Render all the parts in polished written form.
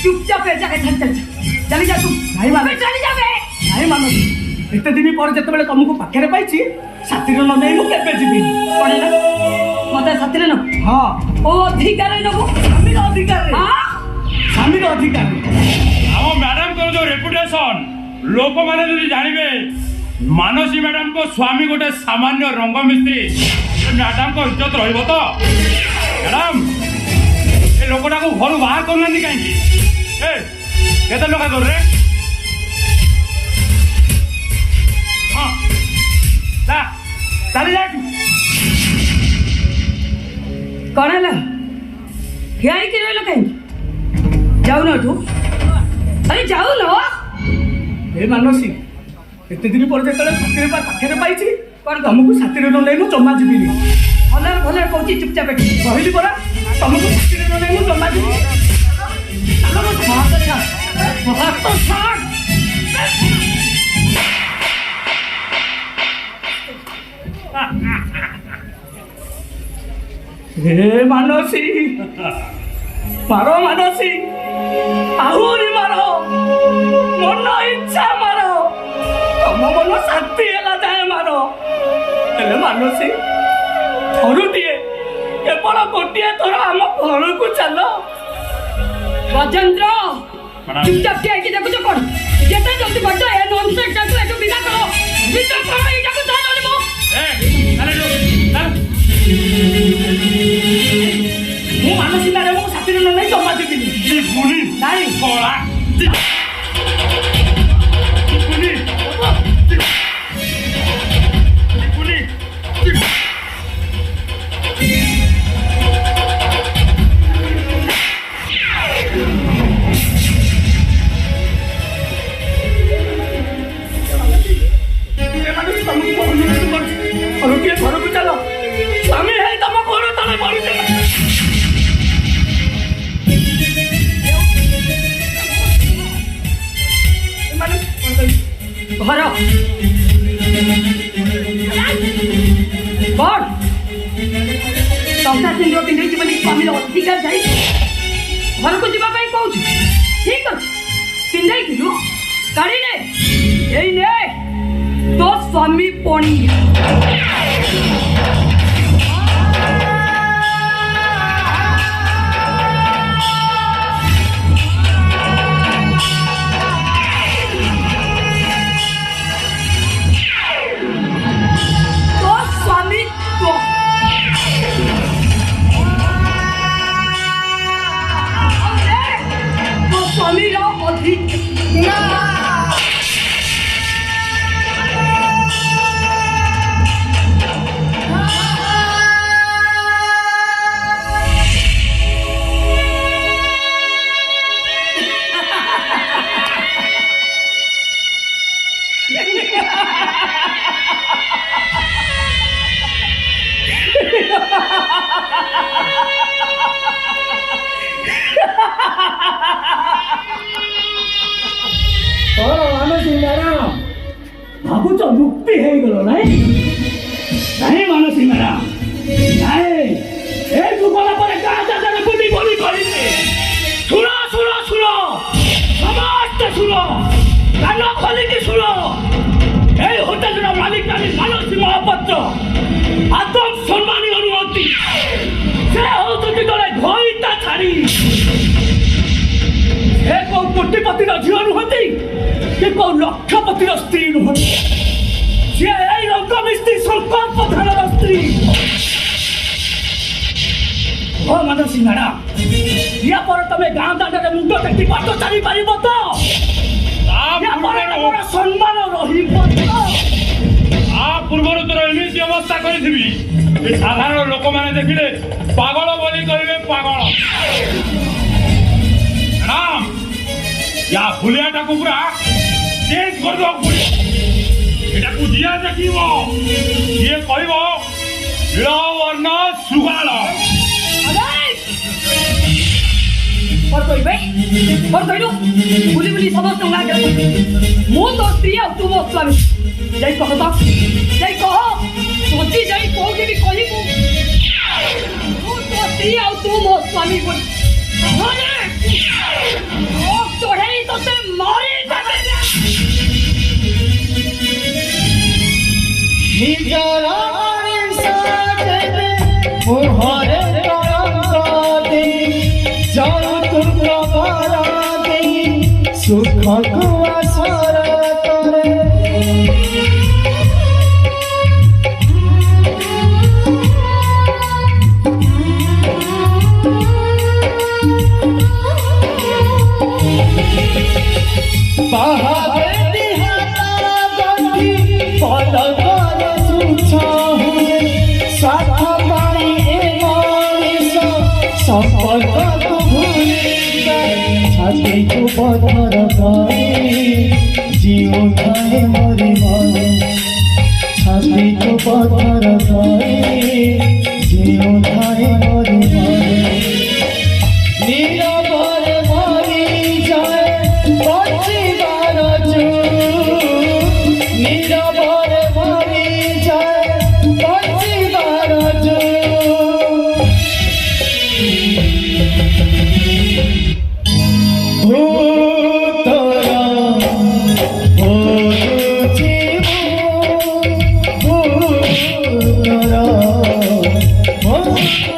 चुपचाप ए जाके चल चल चली जा तू नहीं मानो चली जा बे नहीं मानो एते दिन पर जते बेले तुमको पाखरे पाइछि साथी न नै मु केबे जिबि पड़े ना मते साथी न हां ओ अधिकार नबो स्वामी अधिकार हां स्वामी अधिकार ଆମ ମ୍ୟାଡାମଙ୍କର ଯୋଉ ରେପୁଟେସନ ଲୋକମାନେ ଯଦି ଜାଣିବେ ମାନସୀ ମ୍ୟାଡାମ को ସ୍ୱାମୀ ଗୋଟେ ସାମାନ୍ୟ ରଙ୍ଗ ମିସ୍ତ୍ରୀ ମ୍ୟାଡାମଙ୍କ ଇଜ୍ଜତ ରହିବ ତ ମ୍ୟାଡାମ ଏ ଲୋକଟାକୁ ଘରୁ ବାହାର କରୁନାହାନ୍ତି କାହିଁକି ଏ କେତେ ଟଙ୍କା ଦରରେ ହଁ ଯା ଚାଲି ଯା कौन है क्या ही किलो कहीं जाओ ना तू अरे जाओ ना ए मानसी एते दिन पर जते साथी पाखरे पाइछि पर तुमको साथी न नै मु जम्मा जिबिनी भले भले कहूँ चुपचाप बैठ कहली परा तुमको साथी न नै मु जम्मा जिबिनी हे मानसी मारो मानसी आहुरी मारो मन इच्छा मारो तुम मन शांति है जाए मारो हेले मानसी थरुटिए केवल गोटे थर आम घर को चल राजेंद्र चुपचाप क्या कि देखो कौन जितना जल्दी बढ़ो ए नॉनसेंस टाइप को विदा करो विदा करो ये जाको जा नले मो मु मानसी मैडम को साथी न नै जम्मा जिबिनी पुनी नहीं कला पुनी पुनी घर को चलो स्वामी है तुम घर तले पड़ी घर कौन टंका सिंदूर पिंधे बोली स्वामी अधिकार जाए घर को जावाई कहूँ ठीक अच्छे पिंधे गाड़ी ने यही ने तो स्वामी पणी भावुच मुक्ति हो गलो नहीं मानसी मैडम नहीं ए दुबला पर का जाने बुद्धि बोली करिले सुनो सुनो सुनो समस्त सुनो कान खोली के सुनो ए होटल रा मालिक कानी मानसी महापत्र आत्म सम्मानी अनुमति से हो तो तले घोइता छाड़ी ए को कोटिपति रा झियो नुहति के को लक्षपति रा स्त्री नुहति से ए रंग मिस्त्री संकल्प धरर स्त्री ओ मानसी मैडम या पर तमे गां दांडे मुंड टेकी पाट चली पारिबो तो या पर तमरा सम्मान रहिबो तो आ पूर्वरु तो एमिति अवस्था करिथिबी ए साधारण लोक माने देखिले पागल बोली कहिबे पागल राम या फुलियाटा कुकुरा चेंज कर दो এটা কু দিয়া দেখিব ये কইব লবণ সুগাল और कोई लो बुली बुली समस्त लागे मो तो स्त्री आ तू मो स्वामी जय कहो तो जय कहो सोची जय को के भी कहि मो तो स्त्री आ तू मो स्वामी बोल নিজরা সাজে মোহরে কান্দাতে যাও তোমরা বারাতে সুখ কুয়াশার তরে পাহাড়ে দিহাতা গন্ধি পদকরে সুছাহুরে সাথ পাই এ মনিষ সম্পর্ক ভুলি যায় ছাতি তু পথর গায়ে জিও ধায়ে মরি মরে ছাতি তু পথর গায়ে জিও ধায়ে মরি মরে নীরবরে মরি যায় পথিবার নীরবরে মরি যায় পথিবার ভূতরা ভূতি ভূতরা ভূতি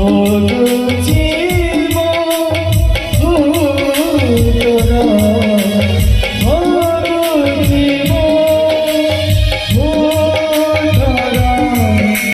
Oh,